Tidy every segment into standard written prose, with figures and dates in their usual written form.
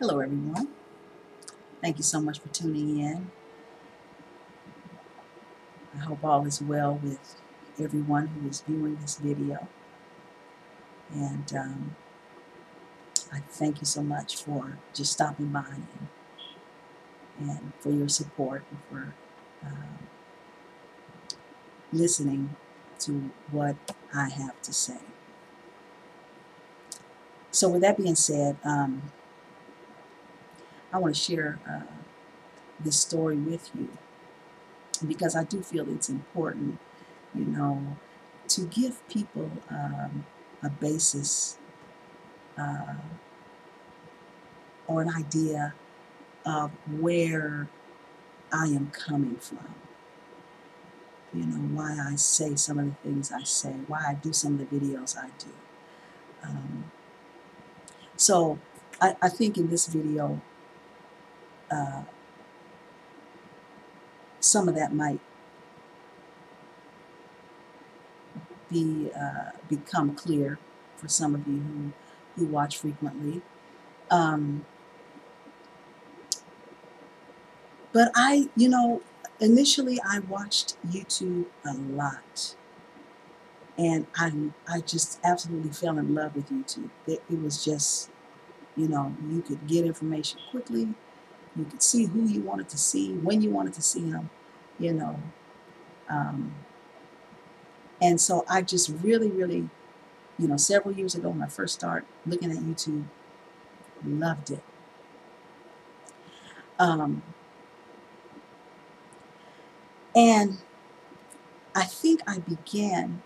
Hello everyone. Thank you so much for tuning in. I hope all is well with everyone who is viewing this video. And I thank you so much for just stopping by and for your support and for listening to what I have to say. So with that being said, I want to share this story with you because I do feel it's important, you know, to give people a basis uh, or an idea of where I am coming from. You know, why I say some of the things I say, why I do some of the videos I do. Um, so I think in this video, uh, some of that might become clear for some of you who watch frequently. Um, but initially I watched YouTube a lot. And I just absolutely fell in love with YouTube. It was just, you could get information quickly. You could see who you wanted to see, when you wanted to see them, you know. Um, and so I just really, really, several years ago when I first started looking at YouTube, loved it. Um, and I think I began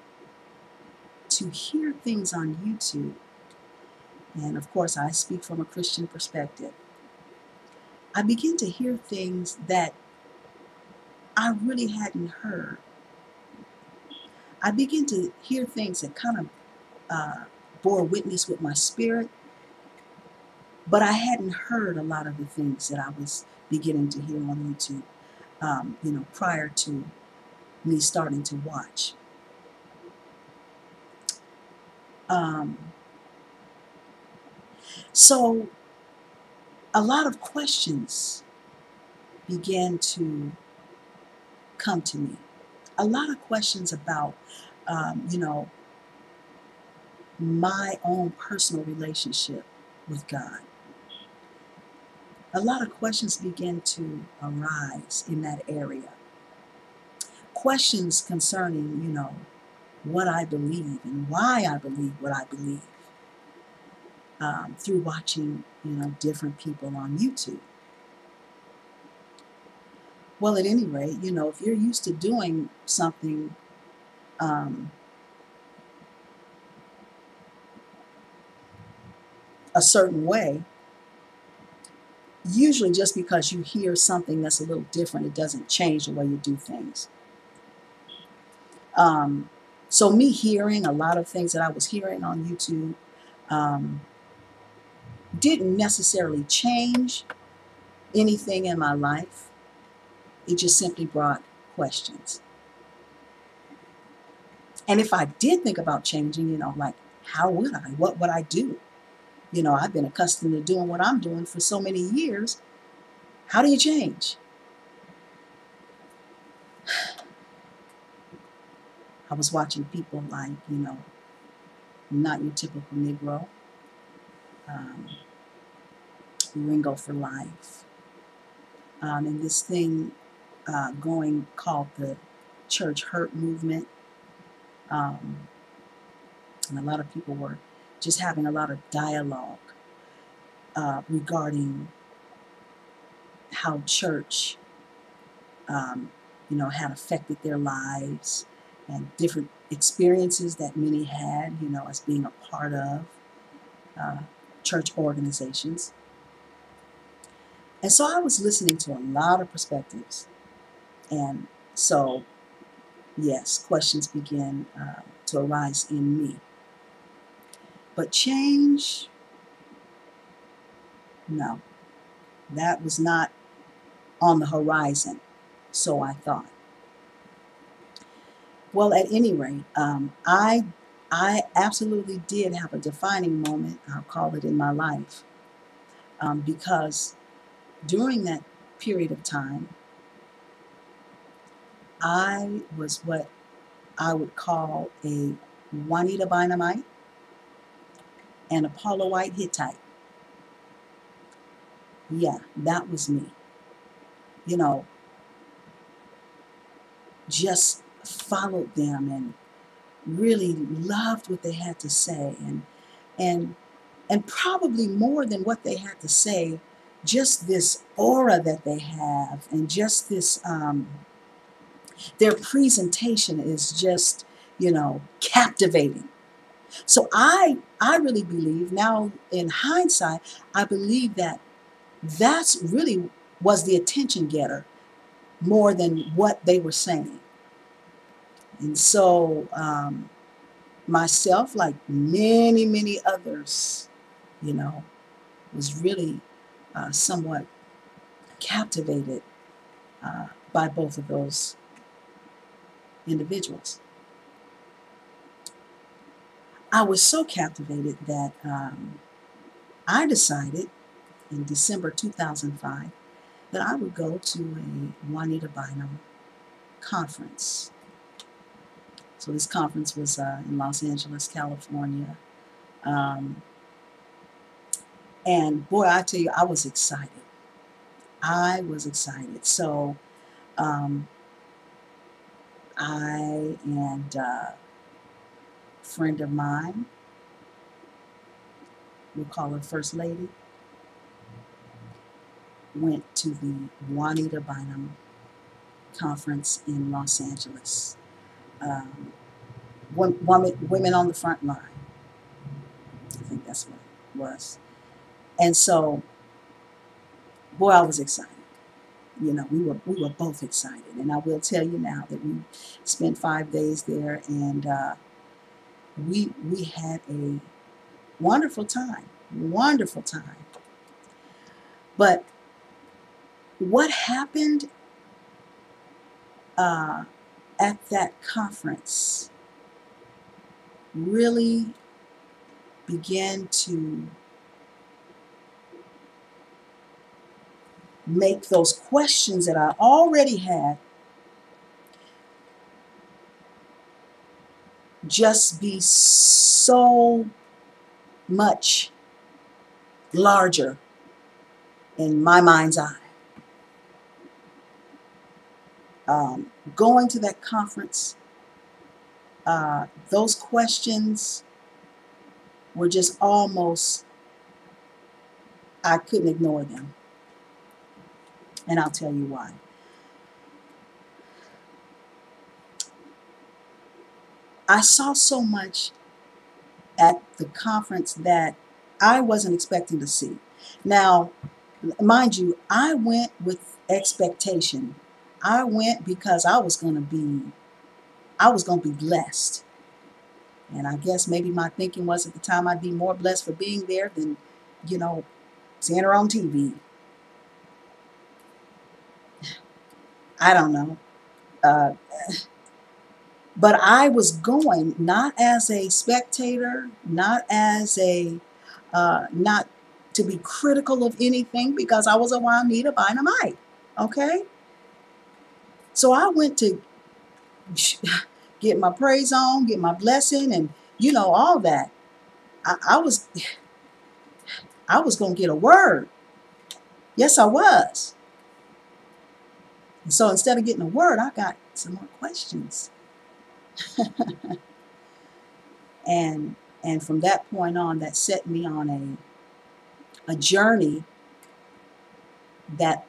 to hear things on YouTube. And of course, I speak from a Christian perspective. I began to hear things that I really hadn't heard. I began to hear things that kind of bore witness with my spirit, but I hadn't heard a lot of the things that I was beginning to hear on YouTube, prior to me starting to watch. Um, so a lot of questions began to come to me. A lot of questions about, my own personal relationship with God. A lot of questions began to arise in that area. Questions concerning, what I believe and why I believe what I believe through watching, different people on YouTube. Well, at any rate, if you're used to doing something a certain way, usually just because you hear something that's a little different, it doesn't change the way you do things. So me hearing a lot of things that I was hearing on YouTube didn't necessarily change anything in my life. It just simply brought questions. And if I did think about changing, like, how would I? What would I do? I've been accustomed to doing what I'm doing for so many years. How do you change? I was watching people like, not your typical Negro, Ringo for Life, and this thing going called the church hurt movement. And a lot of people were just having a lot of dialogue regarding how church, had affected their lives and different experiences that many had, as being a part of church organizations. And so I was listening to a lot of perspectives. And so, yes, questions began to arise in me. But change, no, that was not on the horizon, so I thought. Well, at any rate, I absolutely did have a defining moment, I'll call it, in my life, because during that period of time, I was what I would call a Juanita Bynumite and a Paula White Hittite. Yeah, that was me. You know, just followed them and really loved what they had to say, and and probably more than what they had to say, just this aura that they have, and just this their presentation is just, captivating. So I really believe now, in hindsight, I believe that that's really was the attention getter more than what they were saying. And so myself, like many, many others, you know, was really somewhat captivated by both of those individuals. I was so captivated that I decided in December 2005 that I would go to a Juanita Bynum conference. So this conference was in Los Angeles, California. Um, and boy, I tell you, I was excited. I was excited. So um, I and a friend of mine, we'll call her First Lady, went to the Juanita Bynum conference in Los Angeles. Um, women on the front line. I think that's what it was. And so, boy, I was excited. We were both excited. And I will tell you now that we spent 5 days there, and we had a wonderful time. Wonderful time. But what happened at that conference really began to make those questions that I already had just be so much larger in my mind's eye. Going to that conference, those questions were just almost, I couldn't ignore them. And I'll tell you why. I saw so much at the conference that I wasn't expecting to see. Now, mind you, I went with expectation. I went because I was going to be blessed. And I guess maybe my thinking was at the time I'd be more blessed for being there than, you know, seeing her on TV. I don't know. Uh, but I was going not as a spectator, not to be critical of anything, because I was a Juanita Bynumite. Okay? So I went to get my praise on, get my blessing, and all that. I was going to get a word. Yes, I was. And so instead of getting a word, I got some more questions. and from that point on, that set me on a journey that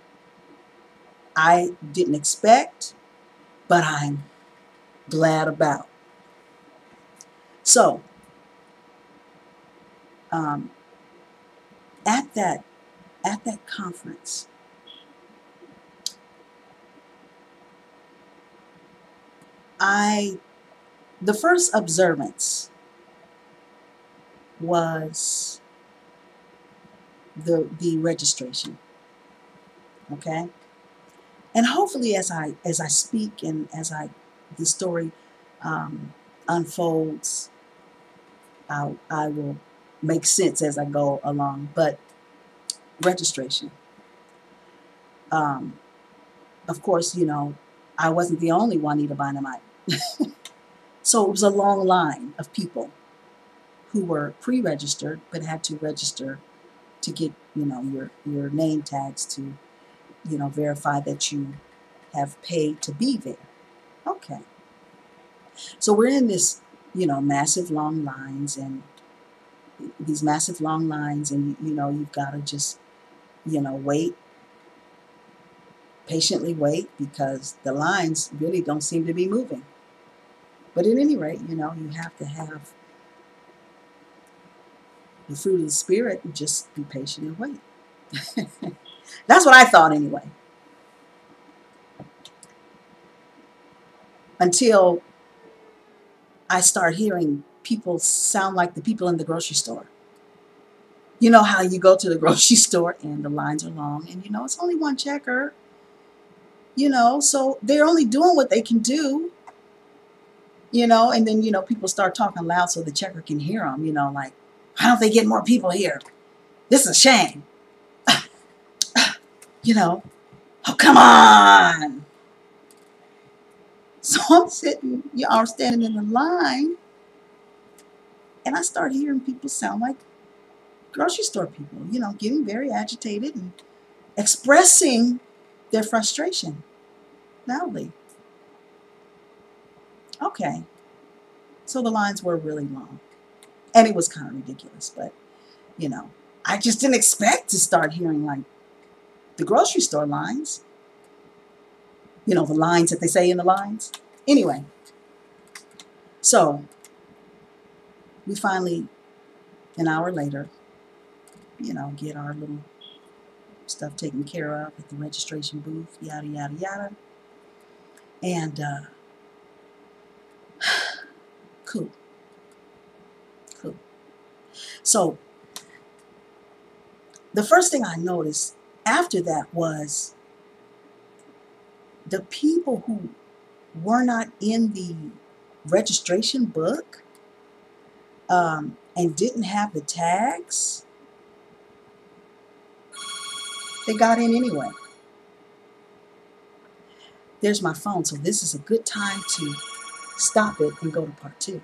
I didn't expect, but I'm glad about. So um, at that conference, the first observance was the registration. Okay, and hopefully as I speak and as the story unfolds, I will make sense as I go along. But registration. Um, of course, I wasn't the only Juanita Bynum. So it was a long line of people who were pre-registered but had to register to get, your name tags to, verify that you have paid to be there. Okay. So we're in this, massive long lines, and these massive long lines, and you've got to just, wait, patiently wait, because the lines really don't seem to be moving. But at any rate, you have to have the fruit of the Spirit and just be patient and wait. That's what I thought anyway. Until I start hearing people sound like the people in the grocery store. You know how you go to the grocery store and the lines are long, and it's only one checker, so they're only doing what they can do, and then, people start talking loud so the checker can hear them, like, why don't they get more people here? This is a shame. Oh, come on. So I'm standing in the line, and I start hearing people sound like grocery store people, getting very agitated and expressing their frustration loudly. Okay, so the lines were really long, and it was kind of ridiculous, but, I just didn't expect to start hearing like the grocery store lines, the lines that they say in the lines. Anyway, so we finally, an hour later, get our little stuff taken care of at the registration booth, yada, yada, yada. And cool. So the first thing I noticed after that was the people who were not in the registration book, and didn't have the tags, they got in anyway. There's my phone, so this is a good time to stop it and go to part 2.